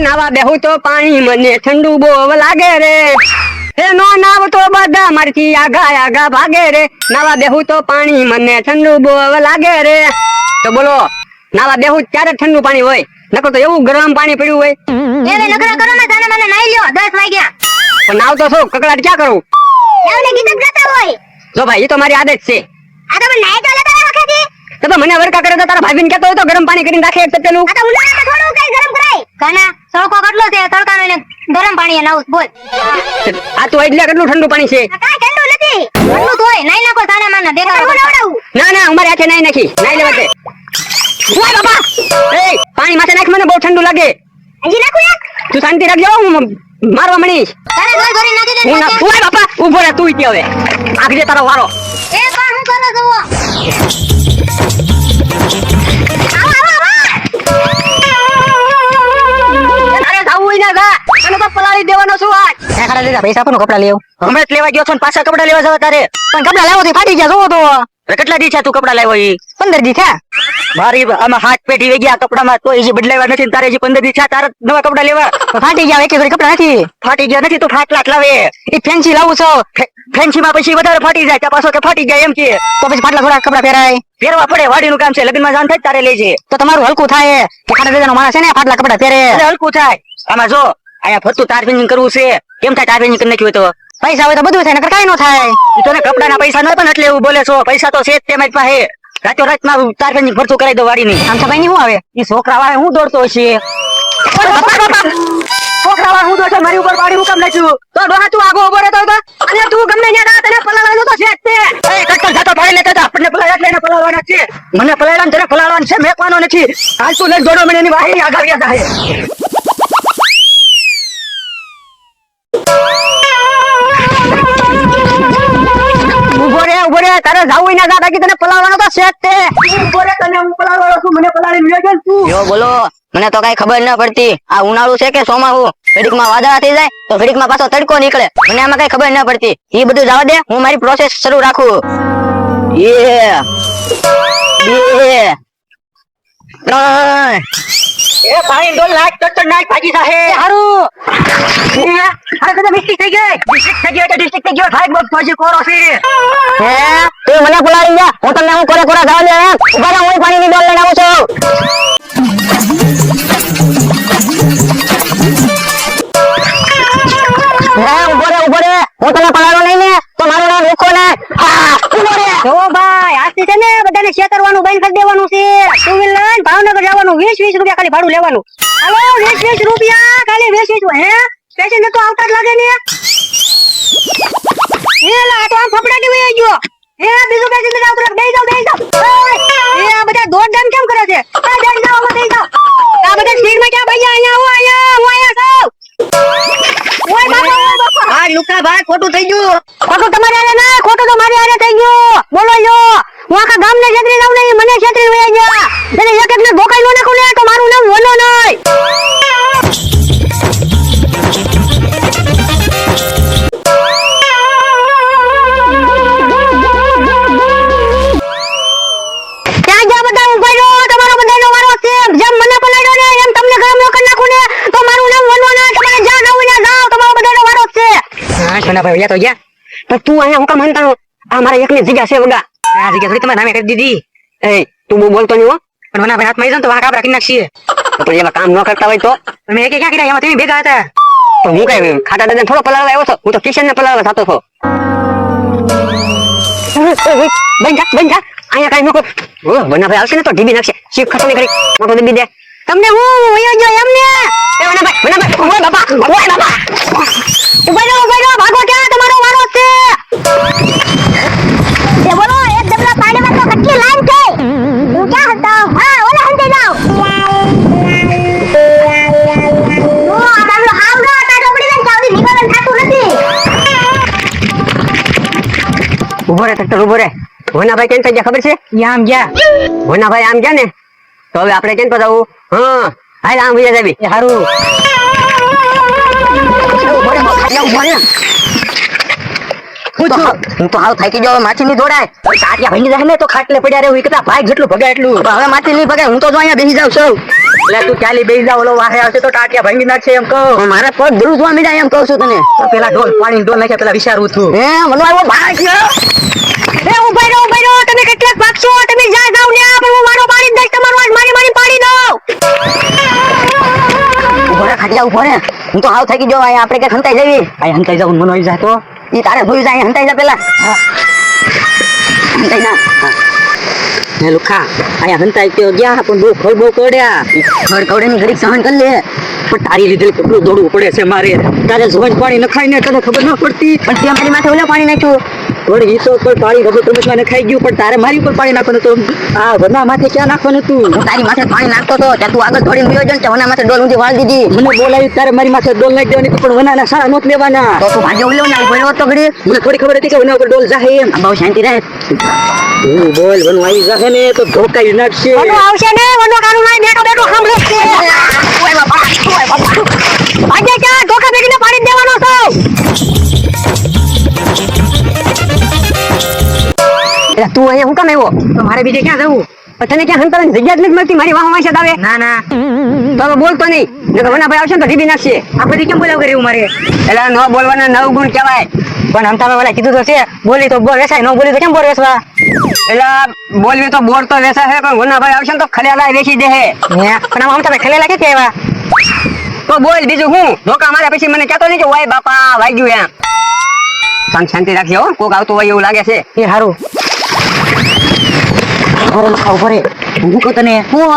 નાવા બેહું તો પાણી મને ઠંડુ બહુ લાગે રે. હે નો નાવ તો બધા મારથી આગા આગા ભાગે રે. નાવા બેહું તો પાણી મને ઠંડુ બહુ લાગે રે. તો બોલો નાવા બેહું ત્યારે ઠંડુ પાણી હોય, નકર તો એવું ગરમ પાણી પડ્યું હોય. એને નકરા કરો ને તને મને નાઈ લ્યો 10 વાગ્યા. પણ નાવ તો શું કકડાટ ક્યાં કરું? એવને ગીત ગાતા હોય. જો ભાઈ એ તો મારી આદત છે. આ તો નાઈ તો લેતા વખતે તો મને વરકા કરે તો તારા ભાભીને કહેતો હોય તો ગરમ પાણી કરીને રાખે એક તપેલું. આ તો ઉનાળામાં થોડું કઈ ગરમ કરાય. કાના તડકો કેટલો છે, તડકાનો એને ગરમ પાણી નાવું બોલ. આ તો એટલે કેટલું ઠંડુ પાણી છે. કાઈ ઠંડુ નથી, ઠંડુ તો હોય નાઈ નાખો તાણા માના દેખાડો. ના ના અમારે આખે નાઈ નાખી નાઈ લેવા દે. ઓય બાપા એ પાણી માથે નાખ, મને બહુ ઠંડુ લાગે. હજી નાખું એક? તું શાંતિ રાખજો, હું મારવા મણીશ. તારે ગોળ ગોળી નાખી દે. હું ના ઓય બાપા ઊભો રહે તું ઈ હવે આગળ તારો વારો. એ પણ હું કરો જુઓ. અરે જાવું હોય ના જા, તને તો પલાળી દેવાનો છું આજ. ખાડા લીધા પૈસા આપો ને કપડા લેવ. હમણાં જ લેવા ગયો છો ને પાછા કપડા લેવા જવા તારે. પણ કપડા લેવો તો ફાટી ગયા જોવો તો. કેટલા દી છે તું કપડા લાવ્યો ઈ? 15 દી થયા. મારી આમાં હાથ પેઢી વઈ ગયા કપડામાં, તો હજી બદલાવ્યા નથી ને તારે હજી 15 દી છે તારે નવા કપડા લેવા. તો ફાટી ગયા, એક જોડી કપડા નથી. ફાટી ગયા નથી તો ફાટલાટ લાવે. એ ફેન્સી લાવું છો ફેન્સી માં પછી વધારે ફાટી જાય, ત્યાં પાછો કે ફાટી જાય એમ કે તો પછી ફાટલા થોડા કપડા પહેરાય. પહેરવા પડે, વાડીનું કામ છે, લગ્નમાં જાન થાય તારે લેજે. તો તમારું હલકું થાય કે ખાડા લીધાનો માણસ છે ને ફાટલા કપડા પહેરે. એટલે હલકું થાય. આમાં જો અહીંયા ફરતું તાર ફિનિંગ કરવું છે, કેમ થાય તાર ફિનિંગ કરી નાખ્યું હોય તો? પૈસા હોય તો બધું થાય, નકર કાઈ નો થાય. તને કપડાના પૈસા ન પણ એટલે એવું બોલે છો. પૈસા તો છે જ તે મારી પાસે. રાતો રાતમાં તાર ફિનિંગ ફરતું કરાવી દો વાડીની. આમ સભાઈ ની શું આવે? ઈ છોકરા વાળે હું દોડતો હશે. છોકરા વાળે હું દોડતો મારી ઉપર વાડી હું કામ નાખ્યું? તો ડોહા તું આગો ઉભો રહેતો હતો અને તું ગમે ત્યાં તને પલાળવાનો તો છે જ તે. એ કટકલ જાતો ભાઈ લેતા હતા, આપણને પલાળ્યા એટલે એને પલાળવાના છે. મને પલાળ્યા ને તને પલાળવાનું છે, મેકવાનો નથી. હાલ તું લઈ દોડો મને એની વાહી આગાવ્યા જાય. ઉભો રે તારે જાવું હોય ના જા, બાકી તને પલાળવાનો તો છે જ તે. ઉભો રે તને હું પલાળવાનો છું, મને પલાળીને લઈ ગયો તું. જો બોલો, મને તો કઈ ખબર ન પડતી. આ ઉનાળુ છે કે ચોમાસું? ઘડીકમાં વાદળા થઈ જાય તો ઘડીકમાં પાછો તડકો નીકળે, મને આમાં કઈ ખબર ન પડતી. એ બધું જવા દે, હું મારી પ્રોસેસ શરૂ રાખું. એ 2 3 એ પાણી ડોલ નાખ, ટટ નાખ, ભાગી જાહે. હારું. અરે કદા મિસ્ટેક થઈ ગઈ. ડિસ્ટ્રિક્ટ થઈ ગયો એટલે ડિસ્ટ્રિક્ટ થઈ ગયો. ભાઈ બસ પછી કોરો છે. હે તું મને બોલાવી જા, હું તમને હું કોરા જવા દે. ઉભા રહો, હું પાણીની ડોલ લઈને આવું છું. ઉભો રે, હું તને પલાળો નહીં ને તો મારું નામ લખો ને. ઉભો રે. જો ભાઈ આજથી છે ને બધાને છેતરવાનું બંધ કરી દેવાનું છે. ટુ વ્હીલર ભાવનગર જવાનું, 20 રૂપિયા ખાલી ભાડું લેવાનું. હાલો 20 રૂપિયા ખાલી 20. હે પેસેન્જર તો આવતા જ લાગે ને. એ લા તો આમ ફફડાટી વઈ ગયો. એ બીજું પેસેન્જર આવતો બેસી જાવ. એ આ બધા દોડધામ કેમ કરે છે? આ બેસી જાવ, બેસી જાવ. આ બધા સ્પીડમાં ક્યાં ભાઈ અહીંયા હું અહીંયા છું. ઓય બાપા આ લુકા ભાઈ ખોટું થઈ ગયું. ખોટું તમારે આરે ના, ખોટું તો મારી આરે થઈ ગયું. બોલો જો હું આખા ગામને છેતરી જાવ ને, મને છેતરી વયા ગયા. એને એક એક ને ધોકાઈ નો નાખું ને તો મારું નામ વનો નહીં. ક્યાં જા બધા ઉભા રહો, તમારો બધાનો વારો છે. જેમ મને પલાડ્યો ને એમ તમને ગરમ નો કરી નાખું ને તો મારું નામ વનો ના. તમારે જ્યાં જવું ને જાઓ, તમારો બધાનો વારો છે. હા સોના ભાઈ ગયા તો ગયા. પણ તું અહીંયા હું કામ હંતાણો? આ મારા એકની જગ્યા છે વગા. આ જગ્યા થોડી તમારે નામે કરી દીધી. એ તું બહુ બોલતો નહીં હો. પણ મને ભાઈ હાથમાં આવી જાય ને તો વાંક રાખી નાખીએ. તો પણ એમાં કામ ન કરતા હોય તો તમે એકે ક્યાં કર્યા? એમાં તમે ભેગા હતા. તો હું કઈ ખાટા દાદા થોડો પલાળવા આવ્યો છો? હું તો કિશન ને પલાળવા થતો છો. બંધ જા અહીંયા કઈ મૂકો. બના ભાઈ આવશે ને તો ઢીબી નાખશે. શીખ ખતમ કરી મોટો દીબી દે. તમને હું વયો જો એમને. એ બના ભાઈ ઓય બાપા ઉભા રહો, ભાગો ક્યાં? તમારો વારો છે. એ બોલો એક ડબલા પાણીમાં તો કેટલી લાઈન છે. હું ક્યાં હતા? હા ઓલા હંતે જાઓ. ઓ આ બાબલો આવડો આ ડોબડી ને ચાવડી નિવારણ થાતું નથી. ઉભો રે ટ્રેક્ટર ઉભો રે. ભોનાભાઈ કેમ થઈ ગયા ખબર છે? આમ ગયા. ભોનાભાઈ આમ ગયા ને તો હવે આપણે કેમ જવું? હા હાલ આમ ભૈયા જાવી. હારું. હું તો હાવ થાકી જાવ, માછી ની દોડાય. તાટિયા ભાઈ જાય ને તો ખાટલે પડ્યા રહે. કેટલા ભાઈ જેટલું ભગાય એટલું. હવે માછી નહીં ભગાય, હું તો જો અહીંયા બેસી જાઉં છું. એટલે તું ચાલી બેસી જા, ઓલો વાહે આવશે તો ટાટિયા ભાંગી નાખશે એમ કહું. મારે પગ ધ્રુજવા મીડા એમ કહું છું તને. તો પેલા પાણી ઢોલ નાખ્યા પેલા વિચારવું છું. હે મને આવ્યો ભાગ છે. એ ઉભા રહો, તમે કેટલાક ભાગશો? તમે જ્યાં જાવ ત્યાં પણ હું મારો પાડી જ દઈશ, તમારું આજ મારી પાડી દઉં. ઉભો રે ખાટિયા ઉભો રે. હું તો હાવ થાકી ગયો. અહીંયા આપણે કે હંતાઈ જવી. આ હંતાઈ જાવ મને આવી જાય તો ઈ તારે જોઈ જાય. હંતાઈ જા પેલા. હંતાઈ ના. હે લુખા આયા હંતાઈ તો ગયા પણ બહુ ખોળ બહુ પડ્યા. ખડખવડે ની ઘડીક સહન કરી લે. પણ તારી લીધે કેટલું દોડવું પડે છે મારે. તારે જોઈને પાણી નખાય ને તને ખબર ન પડતી. પણ તે મારી માથે ઓલે પાણી નાખ્યું. થોડી ઈ તો કોઈ પાણી રમત રમતમાં નખાઈ ગયું પણ તારે મારી ઉપર પાણી નાખવાનું હતું. આ વના માથે ક્યાં નાખવાનું હતું? હું તારી માથે પાણી નાખતો તો ત્યાં તું આગળ દોડીને ગયો છે ને વના માથે ડોલ ઊંધી વાળી દીધી. મને બોલાવી તારે મારી માથે ડોલ નાખી દેવાની હતી પણ વનાના સારા નોટ લેવાના. તો તું ભાગ્ય ઉલ્યો ને ઉભો રહ્યો તો ઘડી. મને થોડી ખબર હતી કે વના ઉપર ડોલ જાહે એમ. આ બહુ શાંતિ રહે. હું બોલ વનો આવી જાહે ને તો ધોકાઈ નાખશે. વનો આવશે ને, વનો કાનું નહીં, બેઠો સાંભળે છે. આજે ક્યાં ધોકા ભેગીને પાડી જ દેવાનો છો? એટલે તું અહીંયા હું કામ આવ્યો? તો મારે બીજે ક્યાં જવું? પણ તને ક્યાં હંતાવાની જગ્યા જ નથી મળતી. મારી વાહ વાંસત આવે. ના ના તો હવે બોલતો નહીં. નકર વનાભાઈ આવશે ને તો ઢીબી નાખશે. આ બધી કેમ બોલાવ કર્યું મારે? એટલે ન બોલવાના 9 ગુણ કહેવાય. પણ હંતાભાઈ વાળા કીધું તો છે બોલી તો બોલ વેસાય, ન બોલી તો કેમ બોલ વેસવા? એટલે બોલવી તો બોર તો વેસા છે પણ વનાભાઈ આવશે ને તો ખલેલા વેચી દે. પણ આમ હંતાભાઈ ખલેલા ક્યાંથી આવ્યા? તો બોલ બીજું હું ધોકા મારે પછી મને કહેતો નહીં કે ઓય બાપા વાગ્યું એમ. શાંતિ રાખજો હો. કોક આવતું હોય એવું લાગે છે. એ હારું ઉભો રે. હું કહું તને હું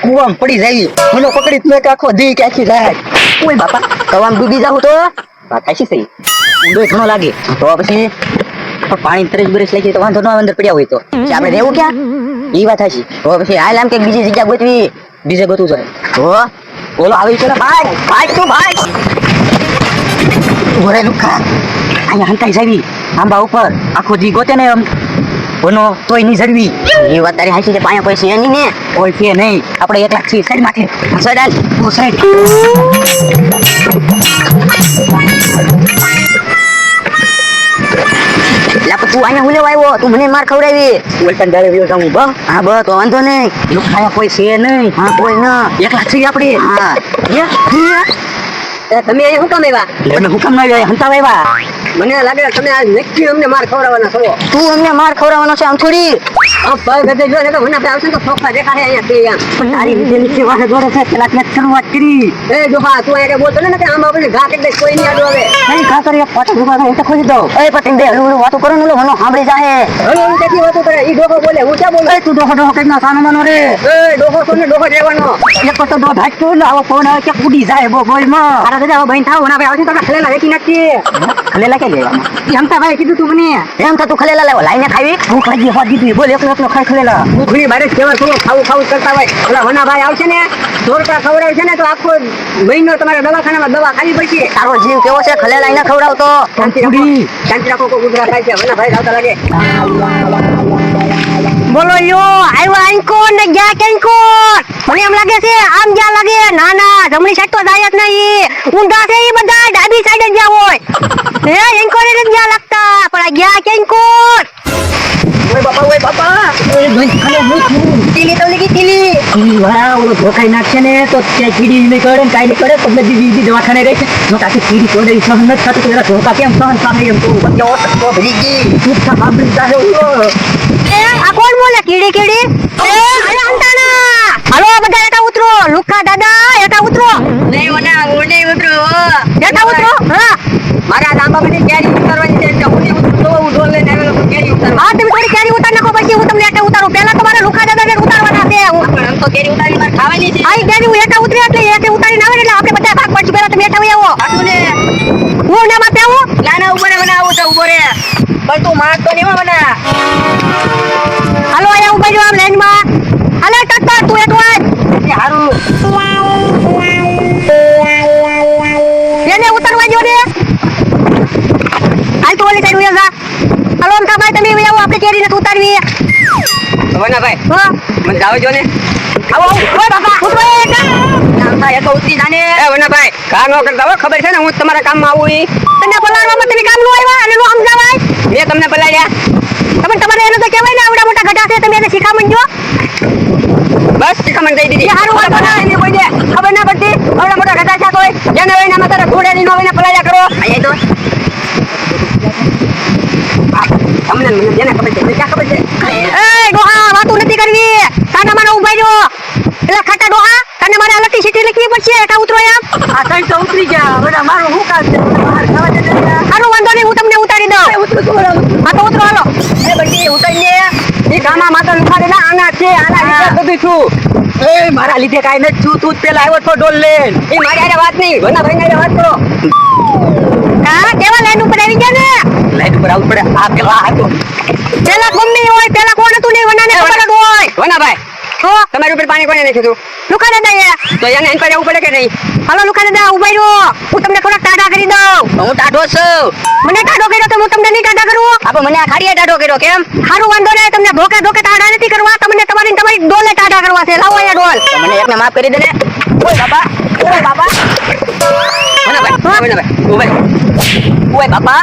કુવામાં પડી જાય મને પકડી જ કે આખો દી કે આખી જાય. ઓય બાપા કવામાં ડૂબી જાવ તો વાત થાય છે. ઊંડો ઘણો લાગે તો પછી પણ પાણી તરસ બરસ લાગી તો વાંધો ન આવે અંદર પડ્યા હોય તો આપણે રહેવું ક્યાં? એ વાત હશે. તો પછી હાલ આમ કે બીજી જગ્યા ગોતવી. બીજે ગોતું જાય તો બોલો આવી છે ને ભાઈ ભાઈ તું ભાઈ ઉભો રે લુખા અહીંયા હંતાઈ જાવી આંબા ઉપર આખો દી ગોતે ને આમ બનો તોય નહીં જડવી. એ વાત તારી હાચી છે. પાયા પૈસા એની ને કોઈ છે નહીં આપણે 1 લાખ છીએ સાઈડ માથે સડાલ તું સાઈડ. લા તું અહીંયા હું લેવા આવ્યો? તું મને માર ખવડાવી. બોલતા ડાળે વ્યો જાઉં બા. હા બસ તો વાંધો નહીં. લુખાયા કોઈ છે નહીં. હા કોઈ ના. 1 લાખ છીએ આપણે. હા તમે અહીંયા શું કામ આવ્યા? એટલે હું કામ ના આવ્યા હંતાવા આવ્યા. મને લાગે તમે આજ નક્કી અમને માર ખવડાવવાના છો. તું અમને માર ખવડાવવાનો છે આમ થોડી. આ પગ ગદે જો ને તો મને આવશે તો ફોફા દેખાડે અહીંયા તે આમ. પણ તારી લીધે નીચે વાહે દોડે છે પેલા ત્યાં શરૂઆત કરી. એ જોહા તું અહીંયા બોલતો ને કે આમ આપણે ઘા કરી દે કોઈ નહીં આડો આવે. નહીં ઘા કરી પાછા દુકાન હું તો ખોલી દઉં. એ પતિંગ બે હળવું વાતો કરો ને મને સાંભળી જાહે. હું કેટલી વાતો કરે, ઈ ડોહો બોલે, હું ક્યાં બોલું? એ તું ડોહો ડોહો કઈ ના સાનો માનો રે. એ ડોહો છો ને ડોહો રહેવાનો. એક તો દો ધાક્યો એટલે આવો ફોન આવે કે ઉડી જાય બોલ માં. તારા દાદા હવે બહેન થાવ, વના ભાઈ આવશે તો આપણે ખલેલા વેચી નાખીએ. ખલેલા કે લેવામાં ઈ હમતા ભાઈ કીધું તું મને. એમ થતું ખલેલા લેવો લાઈને ખાવી. ભૂખ લાગી હોત દીધી બોલ એકલો એકલો ખાઈ ખલેલા. ભૂખની બારે કેવા થોડો ખાવું કરતા હોય. ઓલા વના ભાઈ આવશે ને જોરકા ખવડાવશે ને તો આખો મહિનો તમારે દવાખાનામાં દવા ખાવી પડશે. તારો જીવ કેવો છે ખલેલા એને ખવડાવતો. શાંતિ રાખો કોઈ ગુજરાત થાય છે. વના ભાઈ આવતા લાગે. બોલો યો આવ્યા આંકોર ને ગયા કેંકોર. મને એમ લાગે છે આમ જ્યાં લાગે ના ના જમણી સાઈડ તો જાય જ નહીં. ઊંધા છે ઈ બધા ડાબી સાઈડ જ ગયા હોય. હે એંકોર જ ગયા લાગતા પણ આ ગયા કેંકોર. ઓય બાપા એ ભાઈ ખાલે હું ટીલી તો લીધી ટીલી. ઈ વાહ ઓલો ધોકાઈ નાખશે ને તો તે કીડી નહીં કરે ને કાઈ નહીં કરે તો બધી બીજી દવાખાને રહે છે. જો તાકી કીડી તોડે સહન નથી થતું તો એના ધોકા કેમ સહન થાય એમ તો બચ્ચો તો ભરી ગઈ ચૂપ થા બાબરી જાહે ઓલો. એ આ કોણ બોલે કીડી કીડી? એ અરે અંતાના હાલો બધા એટા ઉતરો. લુખા દાદા એટા ઉતરો. નહીં ઓના ઓને ઉતરો. એટા ઉતરો. હા મારા આંબા બધી કેરી ઉતારવાની છે એટલે હું ઉતરો હું ઢોલ લઈને આવેલો તો કેરી ઉતારવા. હા તમે થોડી કેરી ઉતાર નાખો પછી હું તમને એટા ઉતારું. પહેલા તમારે લુખા દાદાને ઉતારવાના છે. પણ આમ તો કેરી ઉતારી માર ખાવાની છે. આ કેરી હું એટા ઉતરી એટલે એટે ઉતારીને આવે ને એટલે આપણે બધા ભાગ પડશું. પહેલા તમે એટા આવો. આટલું ને હું ના માથે આવું. ના ના ઉભો રે મને આવું છે ઉભો રે. પણ તું મારતો નહીં હો મને. હાલો આયા ઉભા રહ્યો આમ લાઈનમાં. હાલે ટટ્ટા તું એક વાર. એ હારું એને ઉતારવા જો ને. હાલ તો ઓલી સાઈડ ઉયા જા. હાલો અમથા ભાઈ તમે આવો આપણે કેરી નથી ઉતારવી. વના ભાઈ હા મને જાવ જો ને. આવો ઓય બાપા ઉતરો એટા. નામ થાય તો ઉતરી જાને. એ વના ભાઈ કા નો કરતા હો ખબર છે ને હું તમારા કામમાં આવું ઈ. તને બોલાવવામાં તમે કામ નો આવ્યા અને નો સમજાવાય. મેં તમને બોલાવ્યા. તમે તમારે એને તો કહેવાય ને આવડા મોટા ગઢા છે તમે એને શીખામણ જો. બસ શિખામણ દઈ દીધી. હારું વાંધો ના એની કોઈ દે ખબર ના પડતી આવડા મોટા ગધા છે તોય જેને હોય એના માથે ઘોડેની નો હોય ને પલાયા કરો. અહીંયા તો તમને મને જેને ખબર છે મને ક્યાં ખબર છે. એ ડોહા વાતું નથી કરવી સાના માના ઉભા રહ્યો એટલે ખાટા ડોહા તને મારે અલગથી સીટી લખવી પડશે એકા ઉતરો એમ આ ત્રણ તો ઉતરી ગયા હવે મારું શું કામ છે હારું વાંધો નહીં હું તમને ઉતારી દઉં હા તો ઉતરો હાલો એ બધી ઉતારીને ઈ ગામમાં માતા લુખા દેના આના છે આના લીધે બધું છું. એ મારા લીધે કાઈ નથી છું તું જ પેલા આવ્યો છો ડોલ લેન. એ મારી હારે વાત નહીં ભના ભાઈ હારે વાત કરો. હા કેવા લાઈન ઉપર આવી ગયા ને લાઈટ ઉપર આવવું પડે આ પેલા હતો પેલા ગમે હોય પેલા કોણ હતું નહીં વનાને ખબર જ હોય વનાભાઈ તો તમારી ઉપર પાણી કોને નાખ્યું તું? લુખા દાદા એ તો એને એન પર આવવું પડે કે નહીં? હાલો લુખા દાદા ઉભા રહ્યો હું તમને થોડાક ટાટા કરી દઉં હું ટાઢો છું. મને ટાટો કર્યો તો હું તમને નહીં ટાટા કરું આપો મને આ ખાડીએ ટાઢો કર્યો કેમ? હારું વાંધો નહીં તમને ધોકે ધોકે ટાટા નથી કરવા તમને તમારી ડોલે ટાટા કરવા છે લાવો અહીંયા ડોલ તો મને એકને માફ કરી દે ને. ઓય બાપા વનાભાઈ ઉભા રહો. ઓય બાપા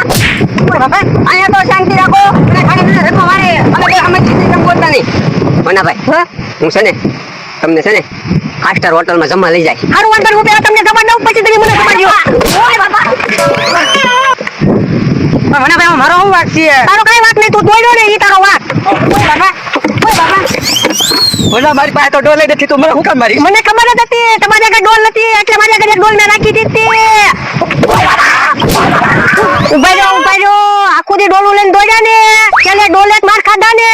અહીંયા તો શાંતિ રાખો અને ખાલી રખો મારે અમે બે સમજી કેમ બોલતા નહીં. વનાભાઈ હું છે ને તમને છે ને 5 સ્ટાર હોટલમાં જમવા લઈ જાય. હારું વાંધો નહીં હું પહેલા તમને જમા દઉં પછી તમે મને જમા દ્યો ઓય બાપા વનાભાઈ મારો શું વાત છે? તારો કઈ વાત નહીં તું દોડ્યો ને ઈ તારો વાત ઓલા મારી પાસે તો ડોલે નથી તું મને હું કામ મારી? મને ખબર જ હતી તમારી આગળ ડોલ નથી એટલે મારી આગળ એક ડોલ મેં રાખી દીધી ઉભા રહ્યો આખું દી ડોલું લઈને દોડ્યા ને ત્યારે ડોલે જ માર ખાધા ને